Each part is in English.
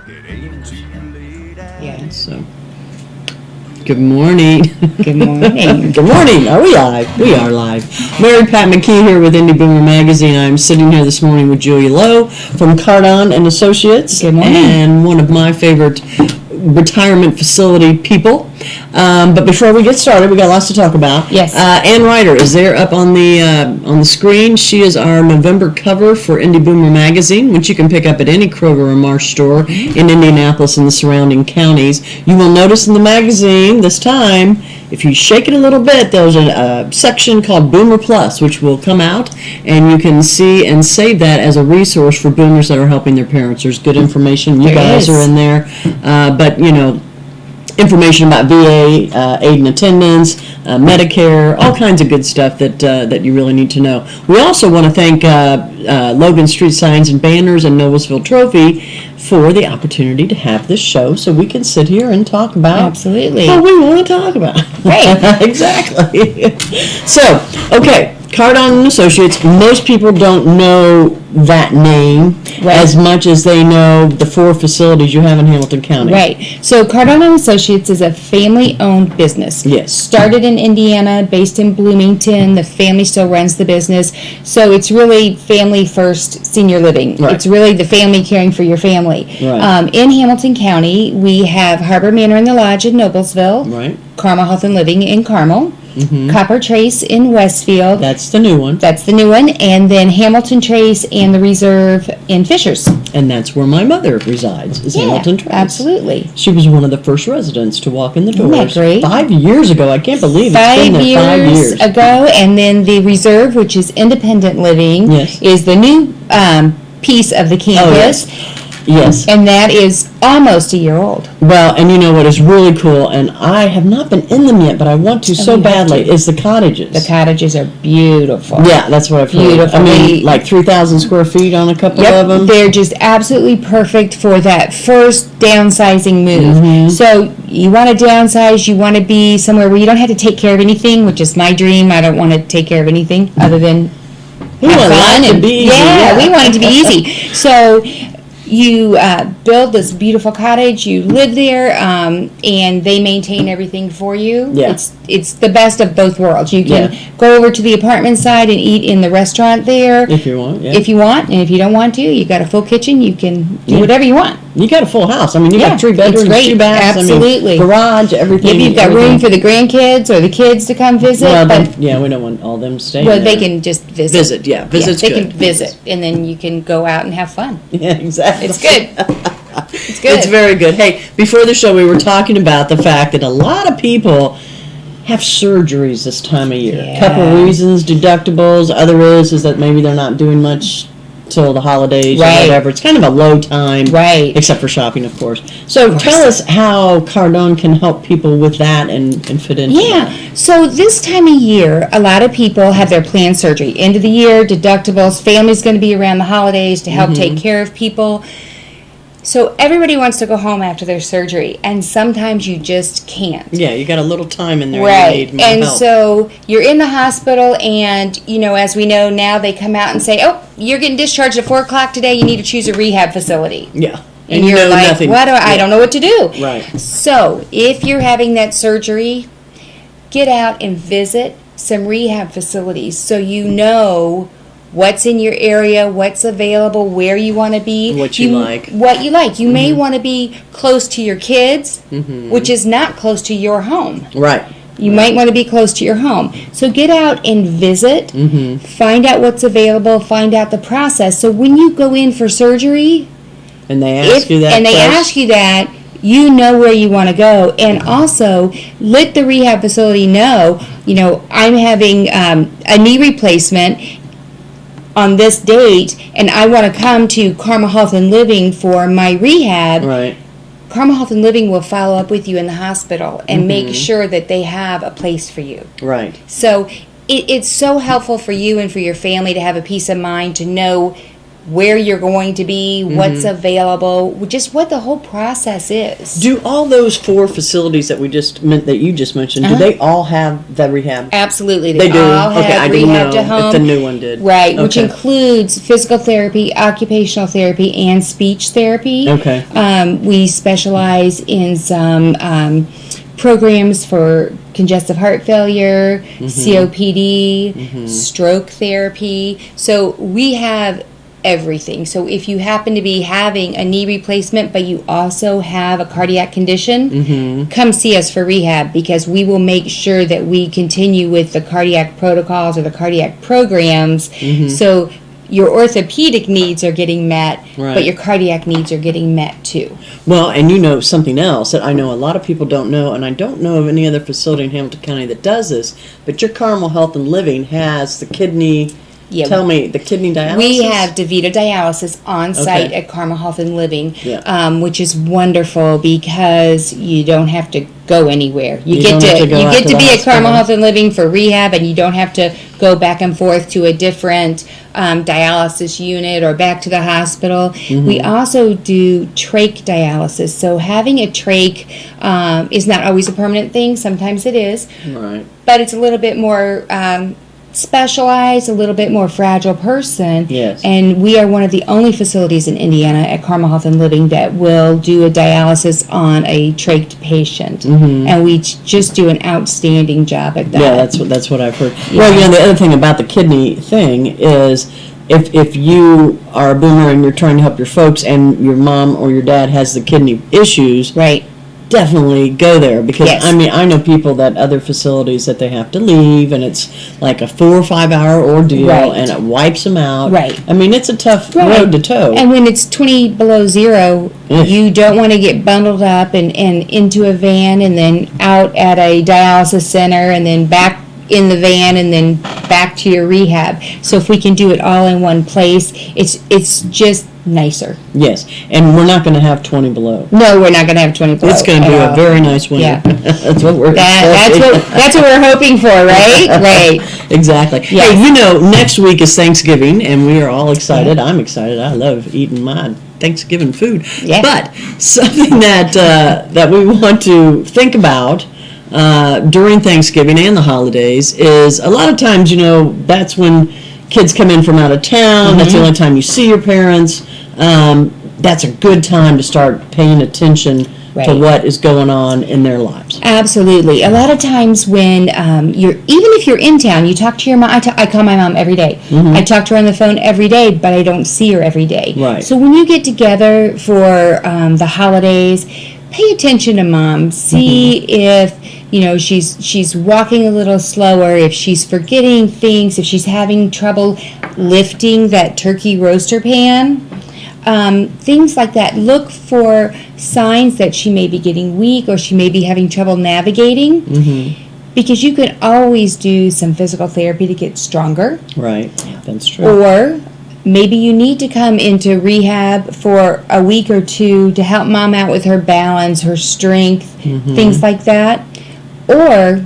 Yeah. So, good morning. Good morning. Good morning. Are we live? We are live. Mary Pat McKee here with Indy Boomer Magazine. I'm sitting here this morning with Julia Lowe from CarDon and Associates. Good morning. And one of my favorite retirement facility people. But before we get started, we got lots to talk about. Yes. Ann Ryder is there up on the screen. She is our November cover for Indy Boomer Magazine, which you can pick up at any Kroger or Marsh store in Indianapolis and the surrounding counties. You will notice in the magazine this time, if you shake it a little bit, there's a section called Boomer Plus, which will come out, and you can see and save that as a resource for boomers that are helping their parents. There's good information. You guys are in there, but you know, information about VA, aid and attendance, Medicare, all kinds of good stuff that you really need to know. We also want to thank Logan Street Signs and Banners and Noblesville Trophy for the opportunity to have this show so we can sit here and talk about Absolutely. what we want to talk about. Right. Exactly. So, okay, CarDon and Associates, most people don't know that name as much as they know the 4 facilities you have in Hamilton County. Right. So CarDon and Associates is a family-owned business. Yes. Started in Indiana, based in Bloomington. The family still runs the business. So it's really family first senior living. Right. It's really the family caring for your family. Right. In Hamilton County, we have Harbour, Manor, and the Lodge in Noblesville. Right. Carmel Health and Living in Carmel. Mm-hmm. Copper Trace in Westfield. That's the new one. That's the new one. And then Hamilton Trace and the Reserve in Fishers. And that's where my mother resides, is Hamilton Trace. Absolutely. She was one of the first residents to walk in the Isn't doors. that great? 5 years ago. I can't believe it's been there 5 years. Ago. And then the Reserve, which is independent living, is the new piece of the campus. Yes. And that is almost a year old. Well, and you know what is really cool, and I have not been in them yet, but I want to so badly, is the cottages. The cottages are beautiful. Yeah, that's what I've heard. Beautiful. I mean, like 3,000 square feet on a couple of them. They're just absolutely perfect for that first downsizing move. Mm-hmm. So you want to downsize, you want to be somewhere where you don't have to take care of anything, which is my dream. I don't want to take care of anything other than we want fun. it to be easy. Yeah, we want it to be easy. So you build this beautiful cottage, you live there, and they maintain everything for you. Yeah. It's the best of both worlds. You can go over to the apartment side and eat in the restaurant there. If you want, If you want, and if you don't want to, you got a full kitchen, you can do whatever you want. You got a full house. I mean, you got 3 bedrooms, 2 baths, absolutely. Garage, everything. If you've got room for the grandkids or the kids to come visit. Well, we don't want all them staying Well, there. they can just visit. Visit's they good. can visit, and then you can go out and have fun. Yeah, exactly. It's good. It's good. It's very good. Hey, before the show, we were talking about the fact that a lot of people have surgeries this time of year. Yeah. Couple reasons, deductibles. Other is that maybe they're not doing much till the holidays or whatever. It's kind of a low time, except for shopping, of course. So tell us how CarDon can help people with that and fit into that. So this time of year, a lot of people have their planned surgery. End of the year, deductibles, family's going to be around the holidays to help take care of people. So everybody wants to go home after their surgery, and sometimes you just can't. Yeah, you got a little time in there. Right, you need more and help. so you're in the hospital, and as we know now, they come out and say, "Oh, you're getting discharged at 4 o'clock today. You need to choose a rehab facility." Yeah, and you're like, nothing. "What do I don't know what to do." Right. So if you're having that surgery, get out and visit some rehab facilities so you know what's in your area, what's available, where you want to be. What you like. What you like. You may want to be close to your kids, which is not close to your home. Right. You might want to be close to your home. So get out and visit, find out what's available, find out the process. So when you go in for surgery, and they ask you that, you know where you want to go. And also, let the rehab facility know, I'm having a knee replacement on this date, and I want to come to Carmel Health and Living for my rehab. Right. Carmel Health and Living will follow up with you in the hospital and make sure that they have a place for you. Right. So it's so helpful for you and for your family to have a peace of mind to know where you're going to be, what's available, just what the whole process is. Do all those 4 facilities that you just mentioned, do they all have the rehab? Absolutely. They do? all Okay, have I didn't rehab know to home. if the new one did. Right, which Okay. includes physical therapy, occupational therapy, and speech therapy. Okay. We specialize in some programs for congestive heart failure, COPD, stroke therapy. So we have everything. So if you happen to be having a knee replacement, but you also have a cardiac condition, come see us for rehab, because we will make sure that we continue with the cardiac protocols or the cardiac programs. So your orthopedic needs are getting met, Right. but your cardiac needs are getting met too. Well, and you know something else that I know a lot of people don't know, and I don't know of any other facility in Hamilton County that does this, but your Carmel Health and Living has the kidney, Yeah. tell me, the kidney dialysis? We have DeVita dialysis on site Okay. at Carmel Health and Living, Yeah. which is wonderful because you don't have to go anywhere. You don't get have to to go you out get to to the be at Carmel hospital. Health and Living for rehab, and you don't have to go back and forth to a different dialysis unit or back to the hospital. We also do trach dialysis. So having a trach is not always a permanent thing. Sometimes it is, Right. but it's a little bit more specialized, a little bit more fragile person. Yes. And we are one of the only facilities in Indiana at Carmel Health and Living that will do a dialysis on a trached patient. And we just do an outstanding job at that. Yeah, that's what I've heard. Well, you know, the other thing about the kidney thing is if you are a boomer and you're trying to help your folks and your mom or your dad has the kidney issues, Right. definitely go there, because Yes. I mean, I know people that other facilities that they have to leave, and it's like a 4 or 5 hour ordeal, Right. and it wipes them out. Right. I mean, it's a tough Right. road to toe. And when it's 20 below zero, Ugh. you don't want to get bundled up and into a van and then out at a dialysis center and then back in the van and then back to your rehab. So if we can do it all in one place, it's just nicer. Yes, and we're not going to have 20 below. No, we're not going to have 20 below. It's going to be at a all. very nice winter. Yeah. That's what we're. That's what we're hoping for, right? Right. Exactly. Yes. Hey, you know, next week is Thanksgiving, and we are all excited. I'm excited. I love eating my Thanksgiving food. Yeah. But something that we want to think about during Thanksgiving and the holidays is a lot of times, you know, that's when kids come in from out of town. That's the only time you see your parents. That's a good time to start paying attention to Right. what is going on in their lives. Absolutely. A lot of times when even if you're in town, you talk to your mom. I call my mom every day. I talk to her on the phone every day, but I don't see her every day. Right. So when you get together for the holidays, pay attention to mom. See if she's walking a little slower, if she's forgetting things, if she's having trouble lifting that turkey roaster pan. Things like that. Look for signs that she may be getting weak or she may be having trouble navigating, because you can always do some physical therapy to get stronger, Right. That's true. or maybe you need to come into rehab for a week or two to help mom out with her balance, her strength, things like that. Or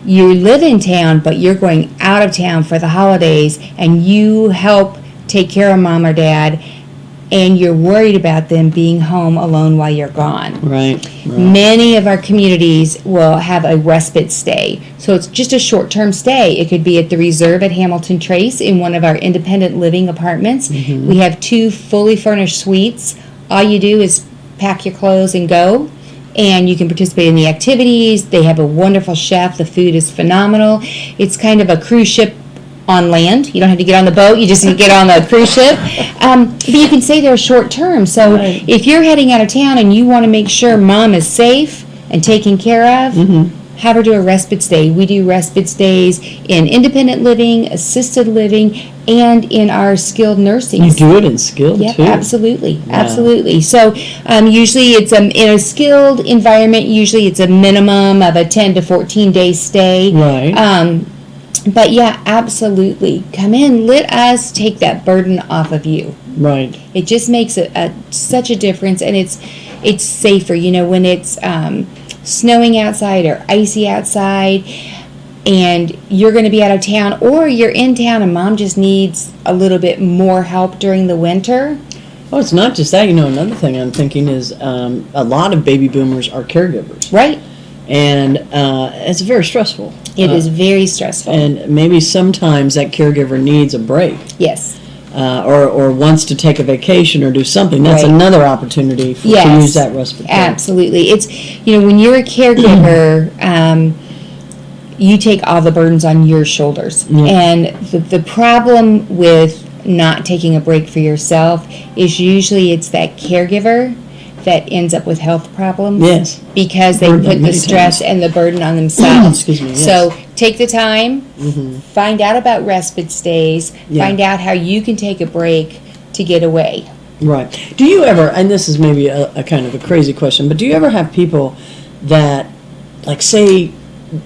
you live in town, but you're going out of town for the holidays, and you help take care of mom or dad, and you're worried about them being home alone while you're gone. Right. Many of our communities will have a respite stay. So it's just a short-term stay. It could be at the Reserve at Hamilton Trace in one of our independent living apartments. We have 2 fully furnished suites. All you do is pack your clothes and go. And you can participate in the activities. They have a wonderful chef. The food is phenomenal. It's kind of a cruise ship on land. You don't have to get on the boat. You just get on the cruise ship. But you can stay there short term. So Right. if you're heading out of town and you want to make sure mom is safe and taken care of, have her do a respite stay. We do respite stays in independent living, assisted living, and in our skilled nursing. You do it in skilled Yep, too. absolutely, Wow. absolutely. So usually it's in a skilled environment. Usually it's a minimum of a 10 to 14 day stay. Right. But yeah, absolutely. Come in. Let us take that burden off of you. Right. It just makes such a difference, and it's safer. When it's snowing outside or icy outside, and you're going to be out of town, or you're in town and mom just needs a little bit more help during the winter. Oh, it's not just that. Another thing I'm thinking is a lot of baby boomers are caregivers. Right. And it's very stressful. It is very stressful. And maybe sometimes that caregiver needs a break. Yes. Or wants to take a vacation or do something. That's Right. another opportunity to use that respite care. Absolutely. It's, when you're a caregiver, you take all the burdens on your shoulders. Yeah. And the problem with not taking a break for yourself is usually it's that caregiver that ends up with health problems. Yes. Because they Burden put the many stress times. and the burden on themselves. Excuse me, yes. So take the time, Mm-hmm. find out about respite stays, Yeah. find out how you can take a break to get away. Right. Do you ever, and this is maybe a kind of a crazy question, but do you ever have people that, like, say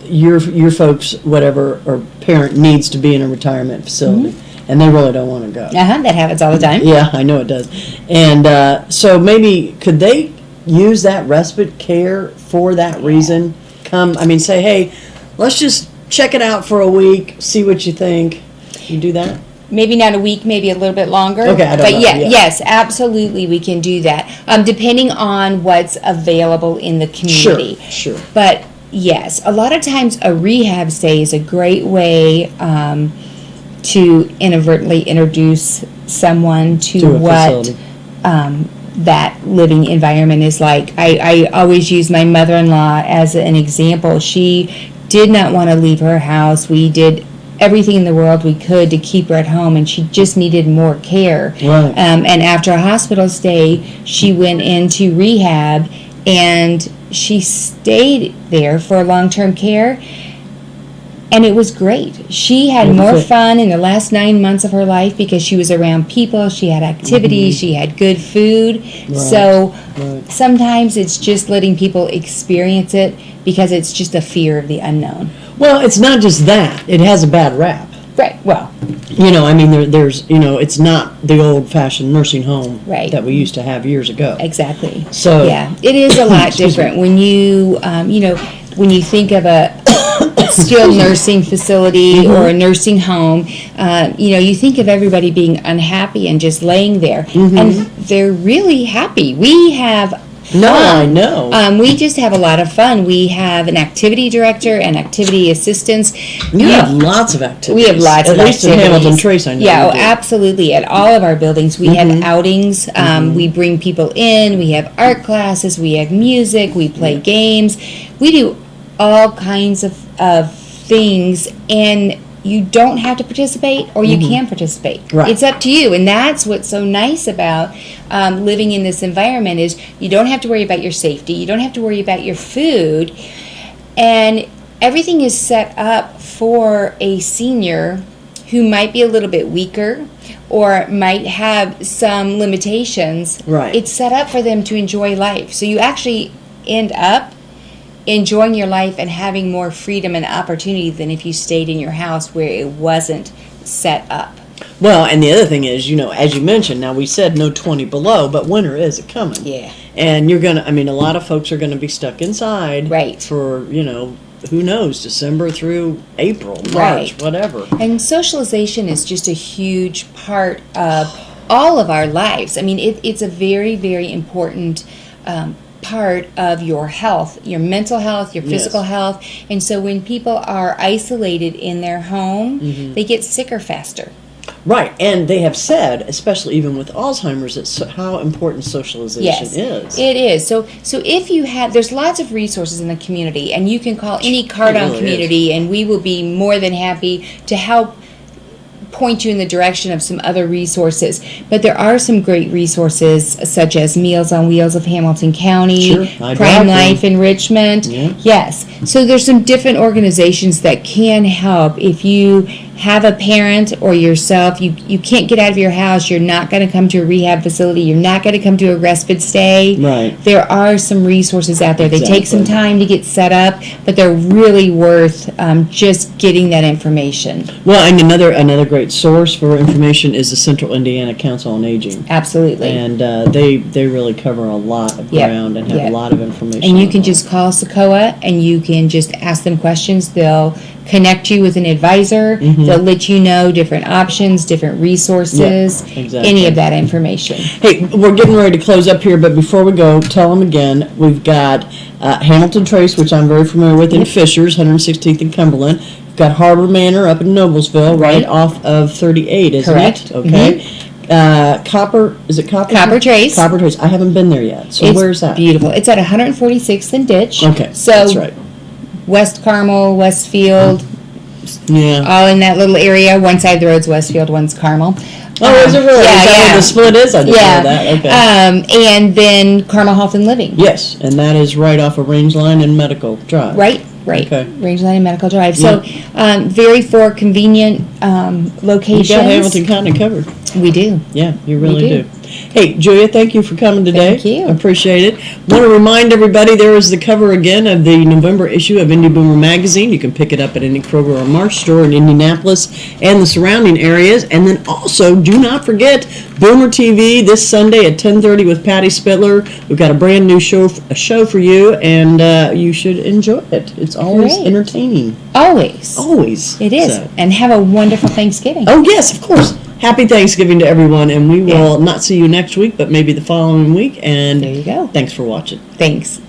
your folks, whatever, or parent needs to be in a retirement facility, and they really don't want to go? That happens all the time. Yeah, I know it does. And so maybe could they use that respite care for that reason? Say, hey, let's just check it out for a week, see what you think. You do that? Maybe not a week, maybe a little bit longer. Okay, I don't but know, yeah, yeah. yes, absolutely, we can do that. Depending on what's available in the community. Sure. But yes, a lot of times a rehab stay is a great way to inadvertently introduce someone to To a what facility. that living environment is like. I always use my mother-in-law as an example. She did not want to leave her house. We did everything in the world we could to keep her at home, and she just needed more care. Right. And after a hospital stay, she went into rehab, and she stayed there for long-term care, and it was great. She had more fun in the last 9 months of her life because she was around people, she had activities, she had good food. So sometimes it's just letting people experience it because it's just a fear of the unknown. Well, it's not just that. It has a bad rap. Right, well, There's, it's not the old-fashioned nursing home Right. that we used to have years ago. exactly. So, Yeah, it is a lot Excuse different when you, when you think of a skilled nursing facility or a nursing home, you think of everybody being unhappy and just laying there, and they're really happy. We have fun. No, I know. We just have a lot of fun. We have an activity director and activity assistants. You have lots of activities. We have lots of activities. At least in Hamilton Trace, I know. Yeah, you do. absolutely. At all of our buildings, we have outings. We bring people in. We have art classes. We have music. We play games. We do all kinds of things, and you don't have to participate, or you can participate. Right. It's up to you, and that's what's so nice about living in this environment is you don't have to worry about your safety. You don't have to worry about your food, and everything is set up for a senior who might be a little bit weaker or might have some limitations. Right. It's set up for them to enjoy life. So you actually end up enjoying your life and having more freedom and opportunity than if you stayed in your house where it wasn't set up. Well, and the other thing is, as you mentioned, now we said no 20 below, but winter is coming. Yeah. And you're going to, a lot of folks are going to be stuck inside. Right. For, who knows, December through April, March, Right. whatever. And socialization is just a huge part of all of our lives. It's a very, very important part of your health, your mental health, your physical health. And so when people are isolated in their home, they get sicker faster. Right, and they have said, especially even with Alzheimer's, how important socialization is. It is. So if you have, there's lots of resources in the community, and you can call any CarDon really community, and we will be more than happy to help point you in the direction of some other resources. But there are some great resources such as Meals on Wheels of Hamilton County, Sure, I drive Prime them. Life in Richmond. Yeah. Yes. So there's some different organizations that can help. If you have a parent or yourself, you can't get out of your house, you're not going to come to a rehab facility, you're not going to come to a respite stay. Right. There are some resources out there. They take some Exactly. time to get set up, but they're really worth just getting that information. Well, and another great source for information is the Central Indiana Council on Aging. Absolutely. And they really cover a lot of Yep, ground and have yep. a lot of information. And you on can all. just call SACOA and you can just ask them questions. They'll connect you with an advisor. They'll let you know different options, different resources, exactly. any of that information. Hey, we're getting ready to close up here, but before we go, tell them again, we've got Hamilton Trace, which I'm very familiar with, in Fishers, 116th and Cumberland. We've got Harbour Manor up in Noblesville, right off of 38, isn't Correct. it? Okay. Copper, is it Copper? Copper Trace. Copper Trace. I haven't been there yet. So It's where's that? beautiful. It's at 146th and Ditch. Okay, So that's right. West Carmel, Westfield, Yeah. all in that little area. One side of the road's Westfield, one's Carmel. Oh, is it really? Yeah, Is that yeah. where the split is? I didn't know that. Okay. And then Carmel Health and Living. Yes, and that is right off of Range Line and Medical Drive. Right. Okay. Range Line and Medical Drive. So, very four convenient You locations. got Hamilton County covered. We do. Yeah, you really do. do. Hey, Julia, thank you for coming today. Thank you. Appreciate it. Want to remind everybody there is the cover again of the November issue of Indy Boomer Magazine. You can pick it up at any Kroger or Marsh store in Indianapolis and the surrounding areas. And then also, do not forget Boomer TV this Sunday at 10:30 with Patty Spittler. We've got a brand new show for you, and you should enjoy it. It's always Great. entertaining. Always. Always. It is. So. And have a wonderful Thanksgiving. Oh, yes, of course. Happy Thanksgiving to everyone, and we will not see you next week, but maybe the following week. And There you go. thanks for watching. Thanks.